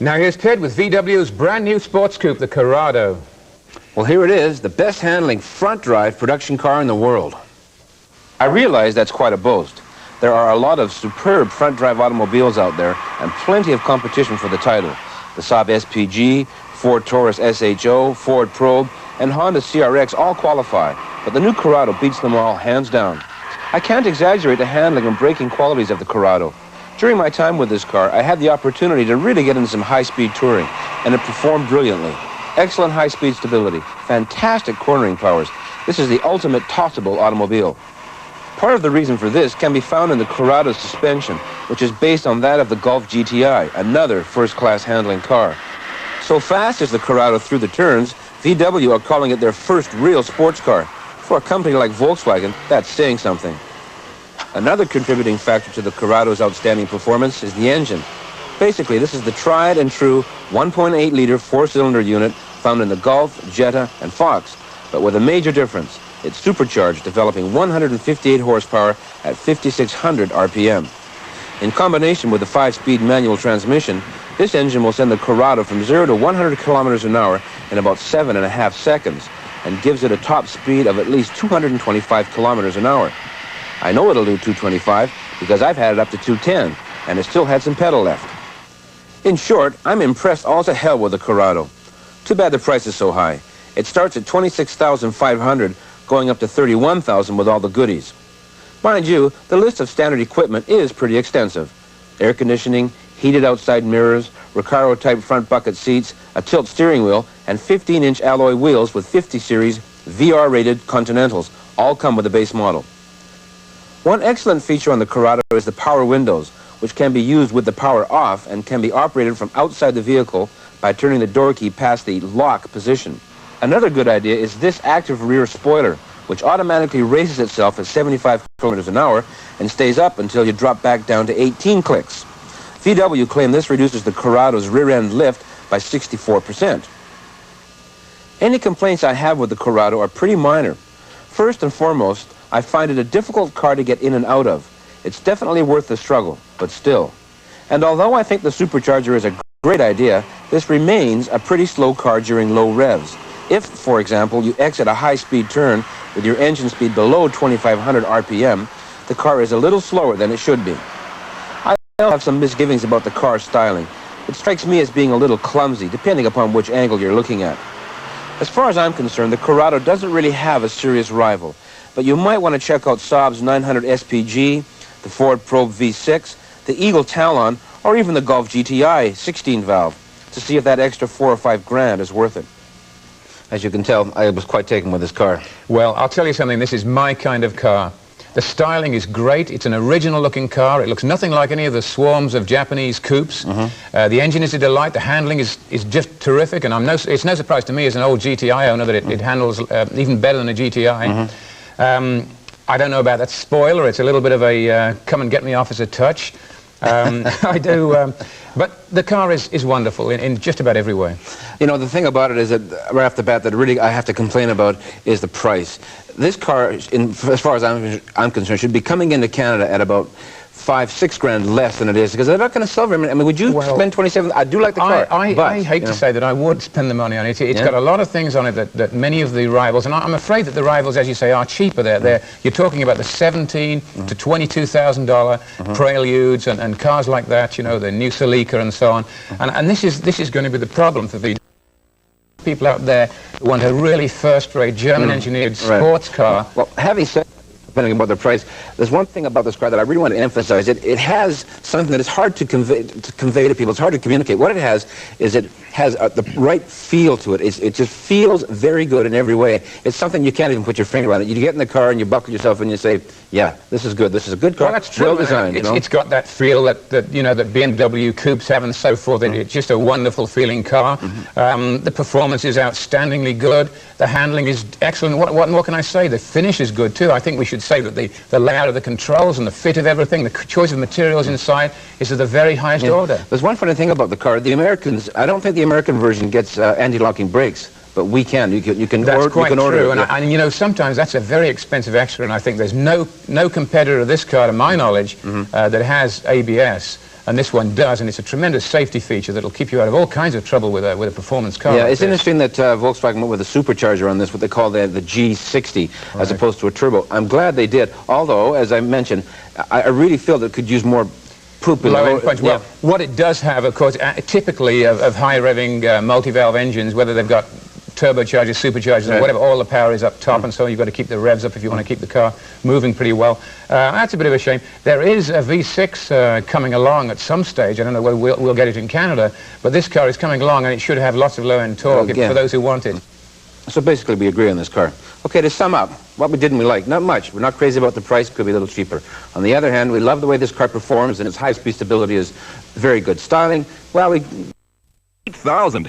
Now here's Ted with VW's brand new sports coupe, the Corrado. Well, here it is, the best handling front-drive production car in the world. I realize that's quite a boast. There are a lot of superb front-drive automobiles out there and plenty of competition for the title. The Saab SPG, Ford Taurus SHO, Ford Probe, and Honda CRX all qualify, but the new Corrado beats them all hands down. I can't exaggerate the handling and braking qualities of the Corrado. During my time with this car, I had the opportunity to really get into some high-speed touring, and it performed brilliantly. Excellent high-speed stability, fantastic cornering powers. This is the ultimate tossable automobile. Part of the reason for this can be found in the Corrado's suspension, which is based on that of the Golf GTI, another first-class handling car. So fast as the Corrado through the turns, VW are calling it their first real sports car. For a company like Volkswagen, that's saying something. Another contributing factor to the Corrado's outstanding performance is the engine. Basically, this is the tried and true 1.8-liter four-cylinder unit found in the Golf, Jetta, and Fox, but with a major difference. It's supercharged, developing 158 horsepower at 5,600 RPM. In combination with the 5-speed manual transmission, this engine will send the Corrado from 0 to 100 kilometers an hour in about 7.5 seconds and gives it a top speed of at least 225 kilometers an hour. I know it'll do 225 because I've had it up to 210 and it still had some pedal left. In short, I'm impressed all to hell with the Corrado. Too bad the price is so high. It starts at $26,500, going up to $31,000 with all the goodies. Mind you, the list of standard equipment is pretty extensive. Air conditioning, heated outside mirrors, Recaro-type front bucket seats, a tilt steering wheel, and 15-inch alloy wheels with 50 series VR-rated Continentals all come with the base model. One excellent feature on the Corrado is the power windows, which can be used with the power off and can be operated from outside the vehicle by turning the door key past the lock position. Another good idea is this active rear spoiler, which automatically raises itself at 75 kilometers an hour and stays up until you drop back down to 18 clicks. VW claim this reduces the Corrado's rear-end lift by 64%. Any complaints I have with the Corrado are pretty minor. First and foremost, I find it a difficult car to get in and out of. It's definitely worth the struggle, but still. And although I think the supercharger is a great idea, this remains a pretty slow car during low revs. If, for example, you exit a high-speed turn with your engine speed below 2,500 RPM, the car is a little slower than it should be. I have some misgivings about the car's styling. It strikes me as being a little clumsy, depending upon which angle you're looking at. As far as I'm concerned, the Corrado doesn't really have a serious rival, but you might want to check out Saab's 900 SPG, the Ford Probe V6, the Eagle Talon, or even the Golf GTI 16-valve to see if that extra $4 or $5 grand is worth it. As you can tell, I was quite taken with this car. Well, I'll tell you something, this is my kind of car. The styling is great. It's an original-looking car. It looks nothing like any of the swarms of Japanese coupes. The engine is a delight. The handling is just terrific, and it's no surprise to me as an old GTI owner that it handles even better than a GTI. I don't know about that spoiler. It's a little bit of a come-and-get-me-officer touch. I do, but the car is wonderful in just about every way. You know, the thing about it is that right off the bat that really I have to complain about is the price. This car, as far as I'm concerned, should be coming into Canada at about $5-6 grand less than it is, because they're not going to sell very many. I mean, would you spend $27? I do like the car. I hate to say that I would spend the money on it. It's got a lot of things on it that many of the rivals, and I'm afraid that the rivals, as you say, are cheaper. You're talking about the $17,000 to $22,000 Preludes and cars like that. You know, the new Celica and so on. And this is going to be the problem for the people out there who want a really first-rate German-engineered sports car. Well, having said, depending about the price, there's one thing about this car that I really want to emphasize. It has something that is hard to convey to people. It's hard to communicate. What it has is it has the right feel to it. It just feels very good in every way. It's something you can't even put your finger on it. You get in the car and you buckle yourself and you say, yeah, this is good. This is a good car. Well, that's true. Well designed. It's got that feel that BMW coupes have and so forth. It's just a wonderful feeling car. The performance is outstandingly good. The handling is excellent. What more can I say? The finish is good too. I think we should say that the layout of the controls and the fit of everything, the choice of materials inside is of the very highest order. There's one funny thing about the car. The Americans, I don't think the American version gets anti-locking brakes, but we can. You can That's order, quite you can order true. it. And you know, sometimes that's a very expensive extra, and I think there's no competitor to this car, to my knowledge, that has ABS. and this one does, and it's a tremendous safety feature that'll keep you out of all kinds of trouble with a performance car. Yeah, like it's this. interesting that Volkswagen went with a supercharger on this, what they call the G60, Right. as opposed to a turbo. I'm glad they did, although, as I mentioned, I really feel that it could use more poop in Low-end punch. yeah. Well, what it does have, of course, typically of high-revving multi-valve engines, whether they've got turbochargers, superchargers, Right. or whatever, all the power is up top, and so you've got to keep the revs up if you want to keep the car moving pretty well. That's a bit of a shame. There is a V6 coming along at some stage. I don't know whether we'll get it in Canada, but this car is coming along, and it should have lots of low-end torque yeah. for those who want it. So basically, we agree on this car. Okay, to sum up, what we did and we like, not much. We're not crazy about the price, could be a little cheaper. On the other hand, we love the way this car performs, and its high-speed stability is very good. Styling, well, 8,000.